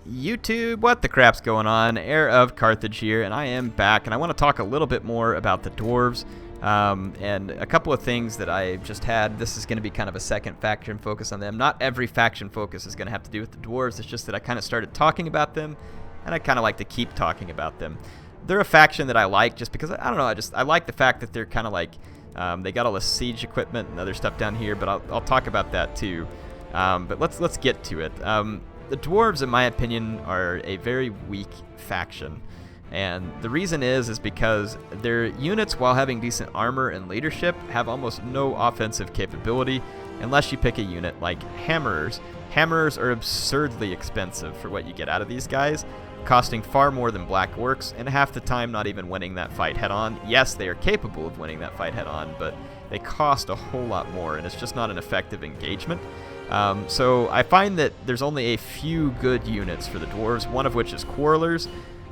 YouTube, what the crap's going on? HeirofCarthage here, and I am back, and I want to talk a little bit more about the Dwarves, and a couple of things that I just had. This is going to be kind of a second faction focus on them. Not every faction focus is going to have to do with the Dwarves, it's just that I kind of started talking about them, and I kind of like to keep talking about them. They're a faction that I like just because, I don't know, I like the fact that they're kind of like, they got all the siege equipment and other stuff down here, but I'll talk about that too. But let's get to it. The Dwarves, in my opinion, are a very weak faction, and the reason is because their units, while having decent armor and leadership, have almost no offensive capability unless you pick a unit like Hammerers. Hammerers are absurdly expensive for what you get out of these guys, costing far more than Black Orcs, and half the time not even winning that fight head-on. Yes, they are capable of winning that fight head-on, but they cost a whole lot more, and it's just not an effective engagement. So I find that there's only a few good units for the Dwarves, one of which is Quarrelers,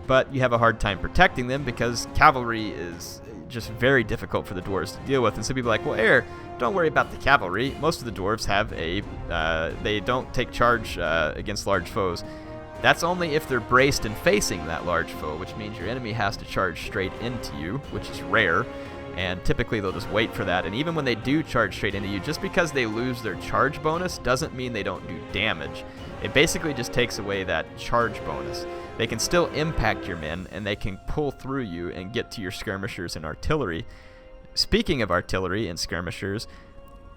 but you have a hard time protecting them because cavalry is just very difficult for the Dwarves to deal with. And so people are like, well, Air, don't worry about the cavalry. Most of the Dwarves have they don't take charge against large foes. That's only if they're braced and facing that large foe, which means your enemy has to charge straight into you, which is rare. And typically they'll just wait for that. And even when they do charge straight into you, just because they lose their charge bonus doesn't mean they don't do damage. It basically just takes away that charge bonus. They can still impact your men, and they can pull through you and get to your skirmishers and artillery. Speaking of artillery and skirmishers,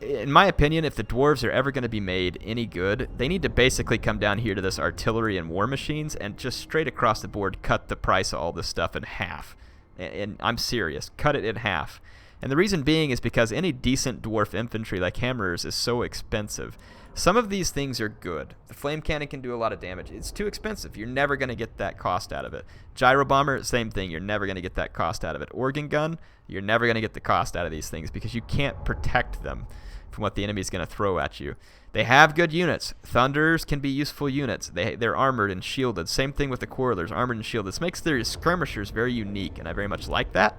in my opinion, if the Dwarves are ever going to be made any good, they need to basically come down here to this artillery and war machines and just straight across the board cut the price of all this stuff in half. And I'm serious, cut it in half. And the reason being is because any decent dwarf infantry like Hammerers is so expensive. Some of these things are good. The flame cannon can do a lot of damage. It's too expensive. You're never going to get that cost out of it. Gyro bomber, same thing. You're never going to get that cost out of it. Organ gun, you're never going to get the cost out of these things because you can't protect them from what the enemy is going to throw at you. They have good units. Thunderers can be useful units. They're armored and shielded. Same thing with the Quarrelers, armored and shielded. This makes their skirmishers very unique, and I very much like that.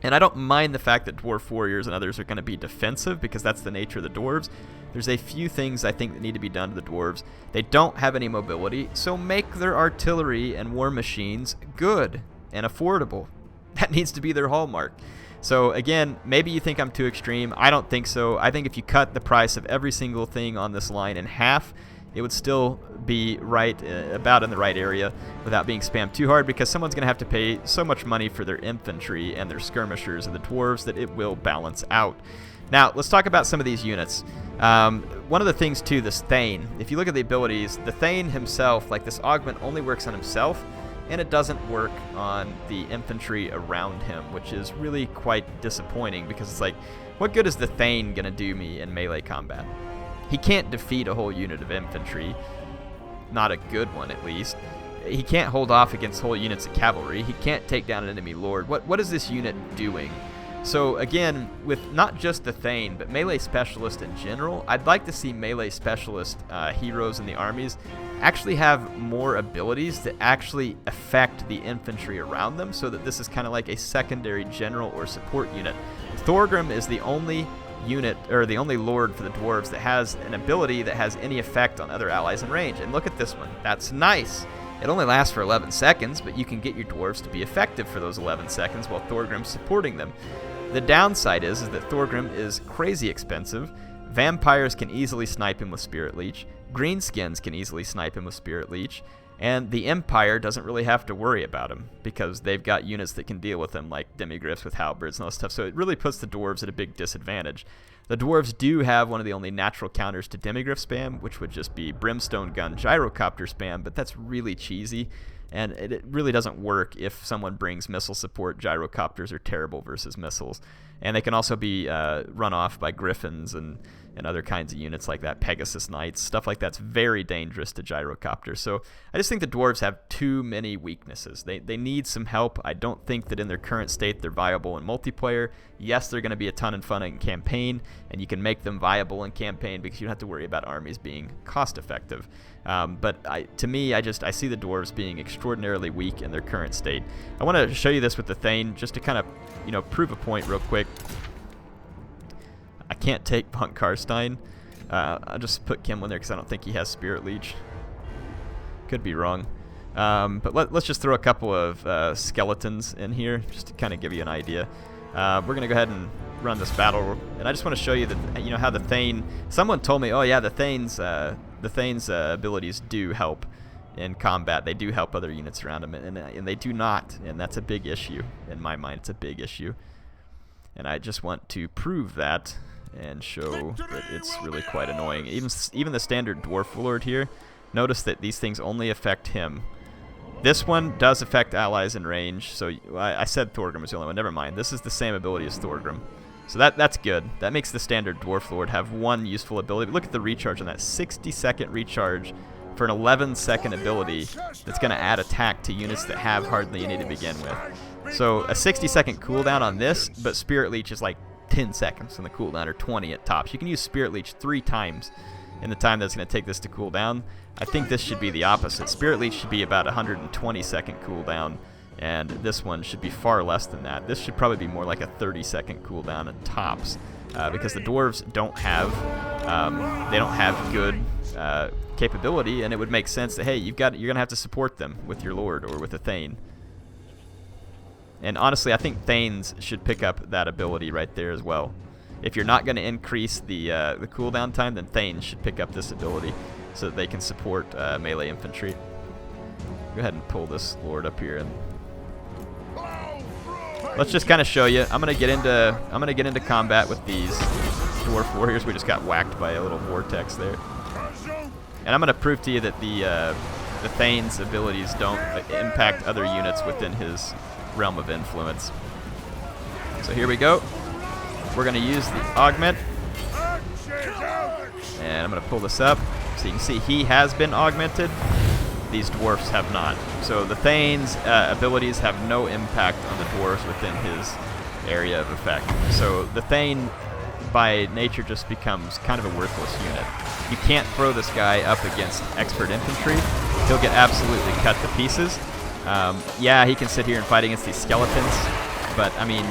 And I don't mind the fact that Dwarf Warriors and others are going to be defensive because that's the nature of the Dwarves. There's a few things I think that need to be done to the Dwarves. They don't have any mobility, so make their artillery and war machines good and affordable. That needs to be their hallmark. So again, maybe you think I'm too extreme. I don't think so. I think if you cut the price of every single thing on this line in half, it would still be right, about in the right area without being spammed too hard, because someone's going to have to pay so much money for their infantry and their skirmishers and the Dwarves that it will balance out. Now, let's talk about some of these units. One of the things too, this Thane, if you look at the abilities, the Thane himself, like this augment, only works on himself, and it doesn't work on the infantry around him, which is really quite disappointing because it's like, what good is the Thane going to do me in melee combat? He can't defeat a whole unit of infantry, not a good one at least. He can't hold off against whole units of cavalry. He can't take down an enemy lord. What is this unit doing? So again, with not just the Thane, but melee specialist in general, I'd like to see melee specialist heroes in the armies actually have more abilities that actually affect the infantry around them, so that this is kind of like a secondary general or support unit. Thorgrim is the only unit, or the only lord for the Dwarves that has an ability that has any effect on other allies in range. And look at this one. That's nice. It only lasts for 11 seconds, but you can get your Dwarves to be effective for those 11 seconds while Thorgrim's supporting them. The downside is that Thorgrim is crazy expensive. Vampires can easily snipe him with Spirit Leech. Greenskins can easily snipe him with Spirit Leech. And the Empire doesn't really have to worry about him because they've got units that can deal with him, like Demigryphs with halberds and all that stuff. So it really puts the Dwarves at a big disadvantage. The Dwarves do have one of the only natural counters to Demigryph spam, which would just be Brimstone Gun Gyrocopter spam, but that's really cheesy. And it really doesn't work if someone brings missile support. Gyrocopters are terrible versus missiles. And they can also be run off by Griffins and other kinds of units like that, Pegasus Knights, stuff like that's very dangerous to gyrocopters. So I just think the Dwarves have too many weaknesses. They need some help. I don't think that in their current state they're viable in multiplayer. Yes, they're going to be a ton of fun in campaign, and you can make them viable in campaign because you don't have to worry about armies being cost effective. But to me, I see the Dwarves being extraordinarily weak in their current state. I want to show you this with the Thane just to kind of prove a point real quick. I can't take Von Karstein. I'll just put Kimlin there because I don't think he has Spirit Leech. Could be wrong. But let's just throw a couple of skeletons in here, just to kind of give you an idea. We're going to go ahead and run this battle, and I just want to show you that, you know, how the Thane... Someone told me, oh yeah, the Thane's abilities do help in combat. They do help other units around him, and they do not, and that's a big issue. In my mind, it's a big issue. And I just want to prove that and show that it's really quite annoying. Even the standard Dwarf Lord here, notice that these things only affect him. This one does affect allies in range, so I said Thorgrim was the only one. Never mind. This is the same ability as Thorgrim. So that's good. That makes the standard Dwarf Lord have one useful ability. But look at the recharge on that. 60-second recharge for an 11-second ability that's going to add attack to units that have hardly any to begin with. So a 60-second cooldown on this, but Spirit Leech is like 10 seconds on the cooldown, or 20 at tops. You can use Spirit Leech 3 times in the time that's going to take this to cool down. I think this should be the opposite. Spirit Leech should be about 120-second cooldown, and this one should be far less than that. This should probably be more like a 30-second cooldown at tops, because the dwarves don't have good capability, and it would make sense that, hey, you're gonna have to support them with your lord or with a Thane. And honestly, I think Thanes should pick up that ability right there as well. If you're not going to increase the cooldown time, then Thanes should pick up this ability so that they can support melee infantry. Go ahead and pull this lord up here, and let's just kind of show you. I'm gonna get into combat with these dwarf warriors. We just got whacked by a little vortex there, and I'm gonna prove to you that the Thane's abilities don't impact other units within his realm of influence. So here we go. We're going to use the augment, and I'm going to pull this up so you can see he has been augmented. These dwarfs have not. So the Thane's abilities have no impact on the dwarves within his area of effect. So the Thane by nature just becomes kind of a worthless unit. You can't throw this guy up against expert infantry. He'll get absolutely cut to pieces. Yeah, he can sit here and fight against these skeletons, but I mean,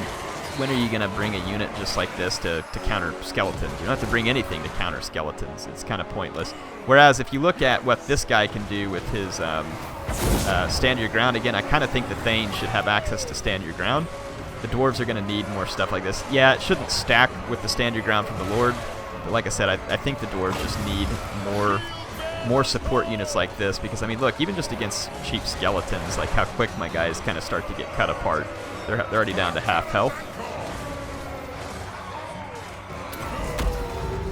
when are you going to bring a unit just like this to counter skeletons? You don't have to bring anything to counter skeletons. It's kind of pointless. Whereas if you look at what this guy can do with his stand your ground, again, I kind of think the Thane should have access to stand your ground. The dwarves are going to need more stuff like this. Yeah, it shouldn't stack with the stand your ground from the Lord, but like I said, I think the dwarves just need more support units like this, because I mean, look, even just against cheap skeletons, like how quick my guys kind of start to get cut apart. They're already down to half health.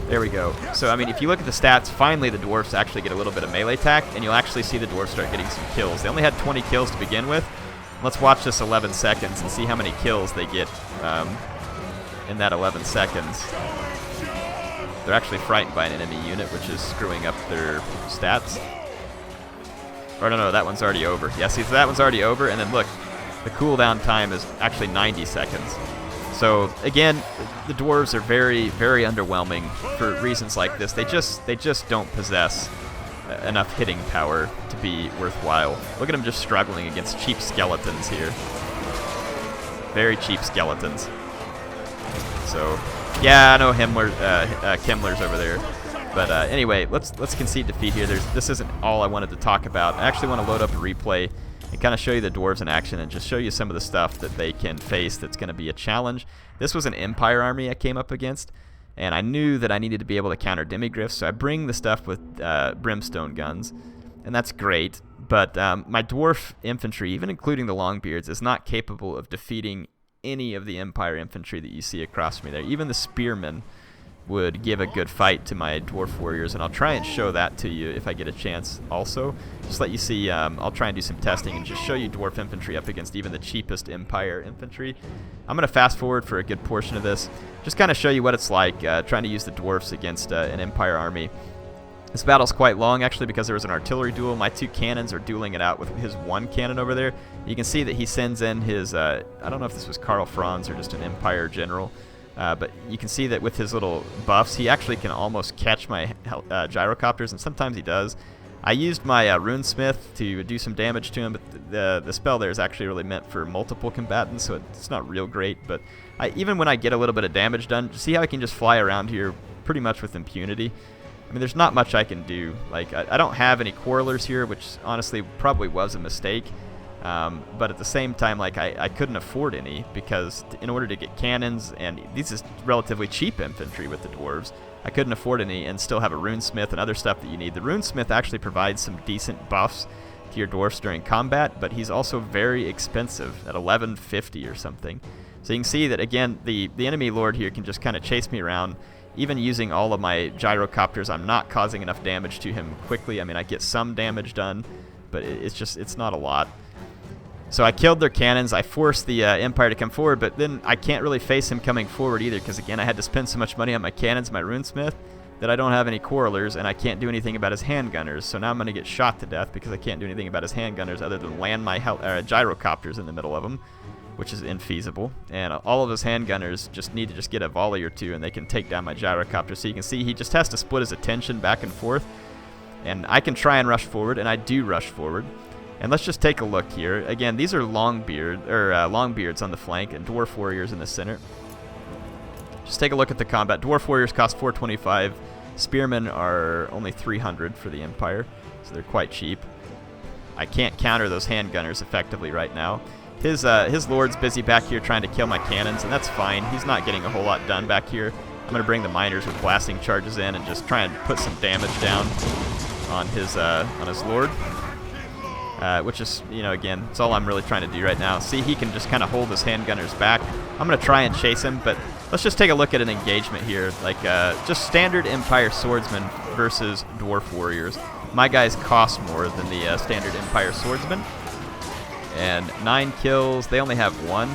There we go. So I mean, if you look at the stats, finally the dwarfs actually get a little bit of melee attack, and you'll actually see the dwarfs start getting some kills. They only had 20 kills to begin with. Let's watch this 11 seconds and see how many kills they get in that 11 seconds. They're actually frightened by an enemy unit, which is screwing up their stats. Or no, that one's already over. Yeah, see, so that one's already over, and then look, the cooldown time is actually 90 seconds. So again, the dwarves are very, very underwhelming for reasons like this. They just don't possess enough hitting power to be worthwhile. Look at them just struggling against cheap skeletons here. Very cheap skeletons. So yeah, I know Himmler's over there. But anyway, let's concede defeat here. This isn't all I wanted to talk about. I actually want to load up a replay and kind of show you the dwarves in action and just show you some of the stuff that they can face that's going to be a challenge. This was an Empire army I came up against, and I knew that I needed to be able to counter demigryphs, so I bring the stuff with brimstone guns, and that's great. But my dwarf infantry, even including the Longbeards, is not capable of defeating any of the Empire infantry that you see across from me there. Even the spearmen would give a good fight to my dwarf warriors, and I'll try and show that to you if I get a chance also. Just let you see, I'll try and do some testing and just show you dwarf infantry up against even the cheapest Empire infantry. I'm going to fast forward for a good portion of this, just kind of show you what it's like trying to use the dwarfs against an Empire army. This battle's quite long, actually, because there was an artillery duel. My two cannons are dueling it out with his one cannon over there. You can see that he sends in his, I don't know if this was Karl Franz or just an Empire general, but you can see that with his little buffs, he actually can almost catch my gyrocopters, and sometimes he does. I used my runesmith to do some damage to him, but the spell there is actually really meant for multiple combatants, so it's not real great. But even when I get a little bit of damage done, see how I can just fly around here pretty much with impunity. I mean, there's not much I can do. Like, I don't have any quarrelers here, which honestly probably was a mistake. But at the same time, like, I couldn't afford any, because in order to get cannons, and this is relatively cheap infantry with the dwarves, I couldn't afford any and still have a runesmith and other stuff that you need. The runesmith actually provides some decent buffs to your dwarfs during combat, but he's also very expensive at 1150 or something. So you can see that, again, the enemy lord here can just kind of chase me around. Even using all of my gyrocopters, I'm not causing enough damage to him quickly. I mean, I get some damage done, but it's not a lot. So I killed their cannons. I forced the Empire to come forward, but then I can't really face him coming forward either, because, again, I had to spend so much money on my cannons, my runesmith, that I don't have any quarrelers, and I can't do anything about his handgunners. So now I'm going to get shot to death because I can't do anything about his handgunners other than land my gyrocopters in the middle of them, which is infeasible. And all of his handgunners just need to get a volley or two, and they can take down my gyrocopter. So you can see he just has to split his attention back and forth. And I can try and rush forward, and I do rush forward. And let's just take a look here. Again, these are longbeards on the flank and dwarf warriors in the center. Just take a look at the combat. Dwarf warriors cost 425. Spearmen are only 300 for the Empire, so they're quite cheap. I can't counter those handgunners effectively right now. His lord's busy back here trying to kill my cannons, and that's fine. He's not getting a whole lot done back here. I'm going to bring the miners with blasting charges in and just try and put some damage down on his lord. Which is, again, it's all I'm really trying to do right now. See, he can just kind of hold his handgunners back. I'm going to try and chase him, but let's just take a look at an engagement here. Like, just standard Empire swordsmen versus dwarf warriors. My guys cost more than the standard Empire swordsmen. And 9 kills. They only have 1.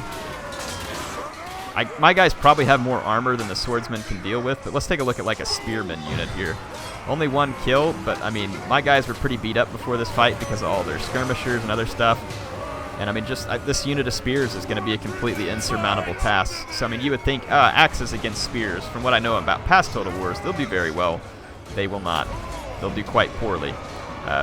My guys probably have more armor than the swordsmen can deal with, but let's take a look at, like, a spearman unit here. Only 1 kill, but, I mean, my guys were pretty beat up before this fight because of all their skirmishers and other stuff. And, I mean, just this unit of spears is going to be a completely insurmountable task. So, I mean, you would think, axes against spears. From what I know about past Total Wars, they'll do very well. They will not. They'll do quite poorly.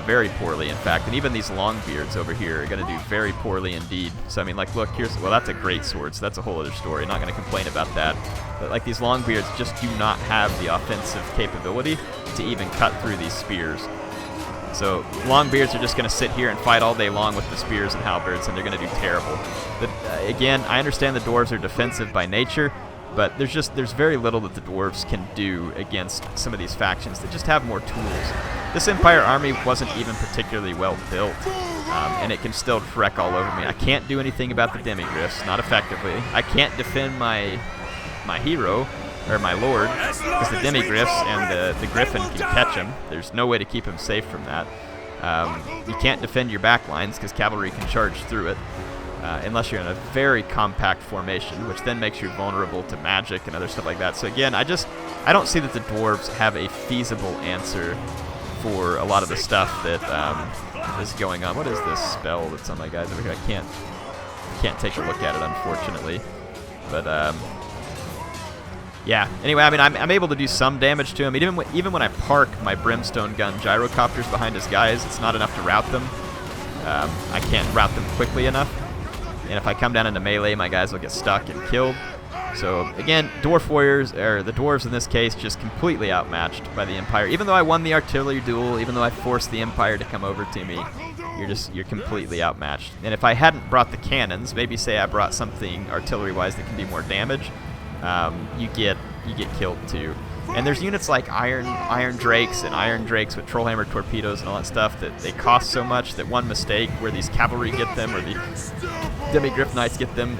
Very poorly, in fact. And even these longbeards over here are going to do very poorly indeed. So, I mean, like, look, well, that's a great sword, so that's a whole other story. Not going to complain about that. But, like, these longbeards just do not have the offensive capability to even cut through these spears. So, longbeards are just going to sit here and fight all day long with the spears and halberds, and they're going to do terrible. But, again, I understand the dwarves are defensive by nature, but there's very little that the dwarves can do against some of these factions that just have more tools. This Empire army wasn't even particularly well built, and it can still wreck all over me. I can't do anything about the demigriffs, not effectively. I can't defend my hero, or my lord, because the demigriffs and the griffin can catch him. There's no way to keep him safe from that. You can't defend your backlines because cavalry can charge through it. Unless you're in a very compact formation, which then makes you vulnerable to magic and other stuff like that. So again, I don't see that the dwarves have a feasible answer for a lot of the stuff that is going on. What is this spell that's on my guys over here? I can't take a look at it, unfortunately. But yeah. Anyway, I mean, I'm able to do some damage to him. Even when I park my brimstone gun gyrocopters behind his guys, it's not enough to rout them. I can't rout them quickly enough. And if I come down into melee, my guys will get stuck and killed. So, again, dwarf warriors, or the dwarves in this case, just completely outmatched by the Empire. Even though I won the artillery duel, even though I forced the Empire to come over to me, you're completely outmatched. And if I hadn't brought the cannons, maybe say I brought something artillery-wise that can do more damage, you get killed too. And there's units like Iron Drakes and Iron Drakes with Trollhammer torpedoes and all that stuff that they cost so much that one mistake where these cavalry get them or the Demigriff Knights get them,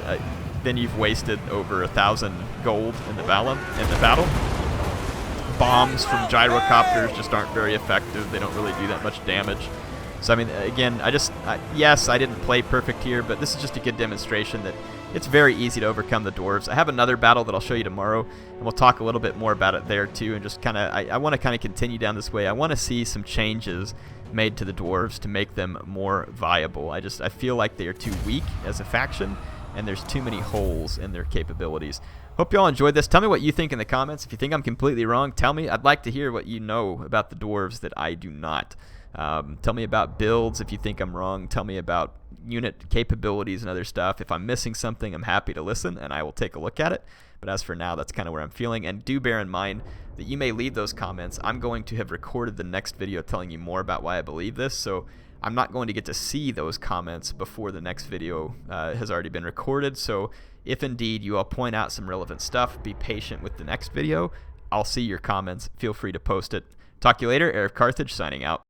then you've wasted over 1,000 gold in the battle. Bombs from gyrocopters just aren't very effective. They don't really do that much damage. So, I mean, again, yes, I didn't play perfect here, but this is just a good demonstration that it's very easy to overcome the dwarves. I have another battle that I'll show you tomorrow, and we'll talk a little bit more about it there too, and just kind of, I want to kind of continue down this way. I want to see some changes made to the dwarves to make them more viable. I feel like they are too weak as a faction, and there's too many holes in their capabilities. Hope you all enjoyed this. Tell me what you think in the comments. If you think I'm completely wrong, tell me. I'd like to hear what you know about the dwarves that I do not. Tell me about builds if you think I'm wrong. Tell me about unit capabilities and other stuff. If I'm missing something, I'm happy to listen, and I will take a look at it. But as for now, that's kind of where I'm feeling. And do bear in mind that you may leave those comments. I'm going to have recorded the next video telling you more about why I believe this, so I'm not going to get to see those comments before the next video has already been recorded. So if indeed you all point out some relevant stuff, be patient with the next video. I'll see your comments. Feel free to post it. Talk to you later. HeirofCarthage signing out.